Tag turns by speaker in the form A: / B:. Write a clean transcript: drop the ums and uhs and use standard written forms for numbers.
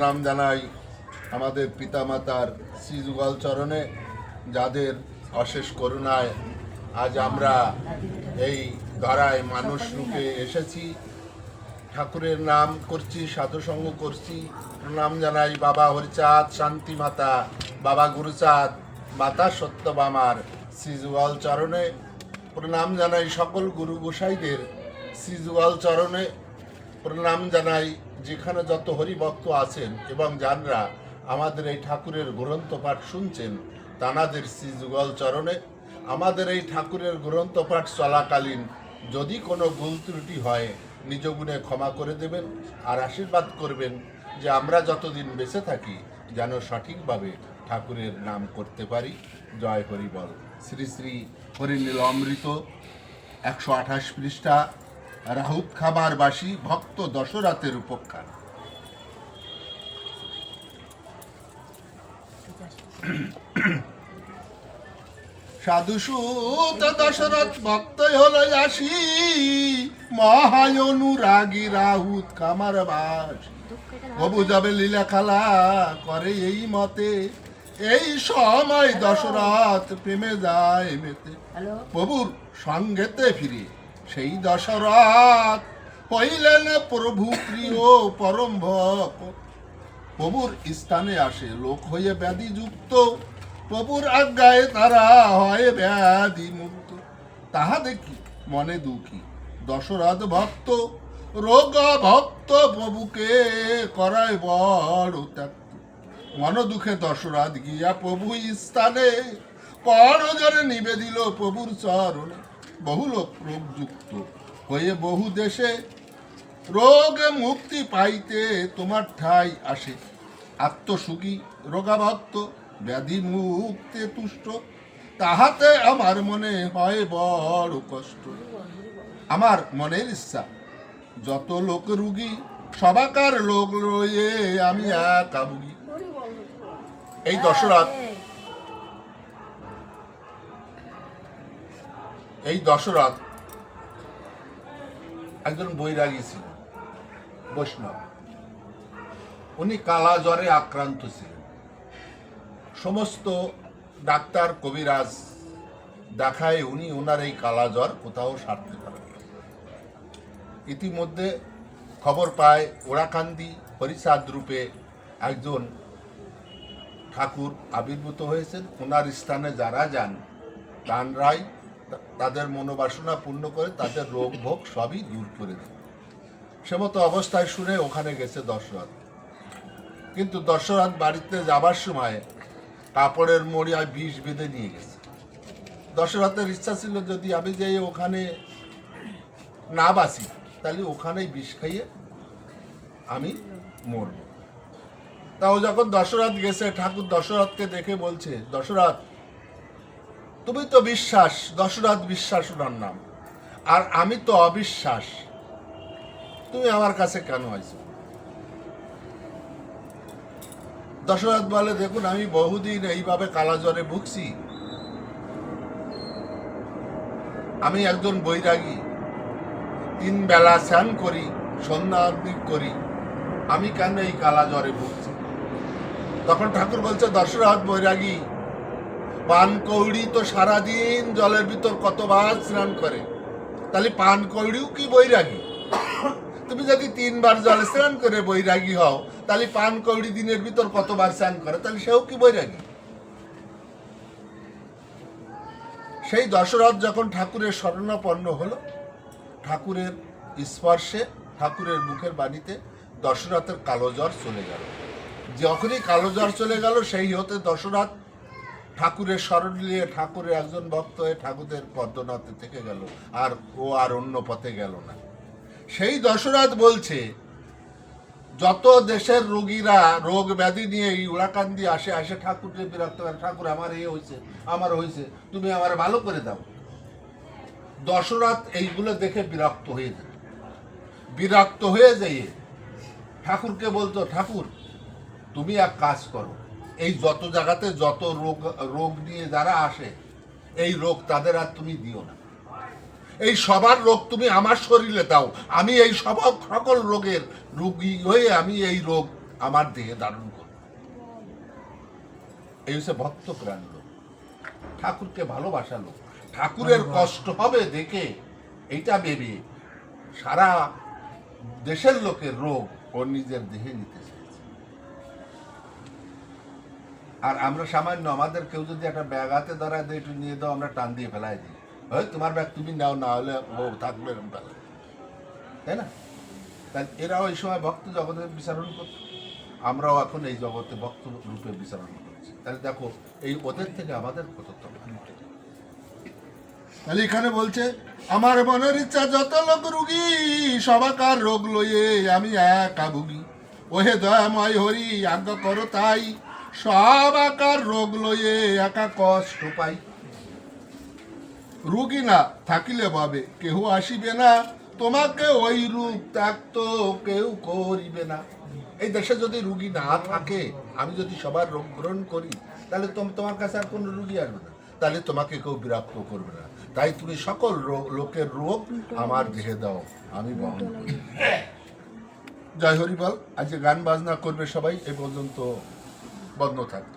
A: প্রণাম জানাই আমাদের পিতামাতার শ্রীযুগল চরণে, যাদের অশেষ করুণায় আজ আমরা এই ধরায় মানুষ রূপে এসেছি। ঠাকুরের নাম করছি, সাধুসঙ্গ করছি। প্রণাম জানাই বাবা হরিচাঁদ, শান্তি মাতা, বাবা গুরুচাঁদ, মাতা সত্যবামার শ্রীযুগল চরণে। প্রণাম জানাই সকল গুরু গোসাইদের শ্রীযুগল চরণে। প্রণাম জানাই যেখানে যত হরিভক্ত আছেন এবং যারা আমাদের এই ঠাকুরের গ্রন্থ পাঠ শুনছেন তানাদের শ্রীযুগল চরণে। আমাদের এই ঠাকুরের গ্রন্থ পাঠ চলাকালীন যদি কোনো ভুল ত্রুটি হয় নিজ গুণে ক্ষমা করে দেবেন আর আশীর্বাদ করবেন যে আমরা যতদিন বেঁচে থাকি যেন সঠিকভাবে ঠাকুরের নাম করতে পারি। জয় হরিবল। শ্রী শ্রী হরিনীল অমৃত 128 পৃষ্ঠা, রাহুত খাবারবাসী ভক্ত দশরথের উপখ্যান। সাধুসূত দশরথ ভক্ত হল আসি, মহায়নুরাগী রাহুত খামার বাস। প্রভু যাবে লীলা খেলা করে এই মতে, এই সময় দশরথ প্রেমে যায় মেতে। প্রভুর সঙ্গেতে ফিরে সেই দশরথ হইলেন প্রভু প্রিয় পরম ভক্ত। প্রভুর স্থানে আসে লোক হয়ে ব্যাধি যুক্ত, প্রভুর আজ্ঞায় তারা হয় ব্যাধি মুক্ত। তাহা দেখি মনে দুঃখী দশরথ ভক্ত, রোগ ভক্ত প্রভুকে করায় বড় ত্যাক্ত। মন দুঃখে দশরথ গিয়া প্রভু স্থানে, করজনে নিবেদিল প্রভুর চরণে। বহু লোক রোগযুক্ত হয়ে বহু দেশে, রোগ মুক্তি পাইতে তোমার ঠাই আসে। আত্মসুখী রোগাভক্ত ব্যাধি মুক্তে তুষ্ট, তাহাতে আমার মনে হয় বড় কষ্ট। আমার মনের ইচ্ছা যত লোক রুগী, সবাকার লোক রয়ে আমি একা ভুগি। এই দশরথ একজন বৈরাগী ছিল, বৈষ্ণব। উনি কালা জ্বরে আক্রান্ত ছিলেন। সমস্ত ডাক্তার কবিরাজ দেখায় উনি ওনার এই কালা জ্বর কোথাও সারতে পারেন। ইতিমধ্যে খবর পায় ওরাকান্দি হরিচাঁদ রূপে একজন ঠাকুর আবির্ভূত হয়েছেন। ওনার স্থানে যারা যান তানরাই তাদের মনোবাসনা পূর্ণ করে তাদের রোগ ভোগ সবই দূর করে দেন। সে মতো অবস্থায় শুনে ওখানে গেছে দশরথ। কিন্তু দশরথ বাড়িতে যাবার সময় কাপড়ের মরিয়ায় বিষ বেঁধে নিয়ে গেছে। দশরথের ইচ্ছা ছিল যদি আমি যাই ওখানে না বাঁচি তাহলে ওখানেই বিষ খাইয়ে আমি মরব। তাও যখন দশরথ গেছে, ঠাকুর দশরথকে দেখে বলছে, দশরথ তুমি তো বিশ্বাস, দশরথ বিশ্বাস ওনার নাম, আর আমি তো অবিশ্বাস, তুমি আমার কাছে কেন আইছো? দশরথ বলে, দেখুন আমি বহুদিন এইভাবে কালাজ্বরে ভুগছি, আমি একজন বৈরাগী, 3 বেলা স্নান করি, সন্ধ্যা আরতি করি, আমি কেন এই কালাজ্বরে ভুগছি? তখন ঠাকুর বলছে, দশরথ বৈরাগী, পান কৌড়ি তো সারাদিন জলের ভিতর কতবার স্নান করে, তাহলে পান কৌড়িও কি বৈরাগী? তুমি যদি 3 বার জলে স্নান করে বৈরাগী হও, তাহলে পান কৌড়ি দিনের ভিতর কতবার স্নান করে, তাহলে সেও কি বৈরাগী? সেই দশরথ যখন ঠাকুরের শরণাপন্ন হলো, ঠাকুরের স্পর্শে, ঠাকুরের মুখের বাণীতে দশরথের কালো জ্বর চলে গেল। যখনই কালো জ্বর চলে গেল, সেই হতে দশরথ ঠাকুরের শরণ নিয়ে ঠাকুরের একজন ভক্ত হয়ে ঠাকুরের পদ্মনাথে থেকে গেল, আর ও আর অন্য পথে গেল না। সেই দশরথ বলছে, যত দেশের রোগীরা রোগ ব্যাধি নিয়ে এই ওরাকান্দি আসে ঠাকুরকে বিরক্ত করে, ঠাকুর আমার এই হয়েছে, আমার হয়েছে, তুমি আমার ভালো করে দাও। দশরথ এইগুলো দেখে বিরক্ত হয়ে যেয়ে ঠাকুরকে বলতো, ঠাকুর তুমি এক কাজ করো, এই যত জায়গাতে যত রোগ নিয়ে যারা আসে, এই রোগ তাদের আর তুমি দিও না, এই সবার রোগ তুমি আমার শরীরে দাও, আমি এই সকল রোগের রোগী হয়ে আমি এই রোগ আমার দেহে ধারণ করবে। এই হচ্ছে ভক্ত প্রাণ লোক, ঠাকুরকে ভালোবাসা লোক। ঠাকুরের কষ্ট হবে দেখে এইটা ভেবে সারা দেশের লোকের রোগ ও নিজের দেহে নিতে চাইছে। আর আমরা সামান্য, আমাদের কেউ যদি একটা ব্যাগ হাতে ধরায় দিয়ে একটু নিয়ে দাও, আমরা টান দিয়ে ফেলাই দিই, হয় তোমার ব্যাগ তুমি নাও, না হলে ও থাকবে এরকম ফেলাই, তাই না? তাই এরাও এই সময় ভক্ত জগতে বিচারণ করত, আমরাও এখন এই জগতে ভক্ত রূপে বিচারণ করছি। তাহলে দেখো এই ওদের থেকে আমাদের কতটা। তাহলে এখানে বলছে আমার মনের ইচ্ছা যত লোক রুগী, সবাকার রোগ লইয়ে আমি একা ভুগি। ওহে দয়াময় হরি আজ্ঞা করো তাই, সবাকার রোগ লইয়ে একা কষ্ট পাই। রুগী না থাকিলে ভাবে কেহ আসিবে না, তোমাকে ওই রূপ ত্যাগ তো কেউ করিবে না। এই দেশে যদি রুগী না থাকে, আমি যদি সবার রোগ গ্রহণ করি, তাহলে তোমার কাছে আর কোনো রুগী আসবে না, তাহলে তোমাকে কেউ বিরক্ত করবে না। তাই তুমি সকল লোকের রোগ আমার দেহে দাও, আমি বহন করি। জয় হরিবল। আজকে গান বাজনা করবে সবাই, এ পর্যন্ত বন্ধ থাকবে।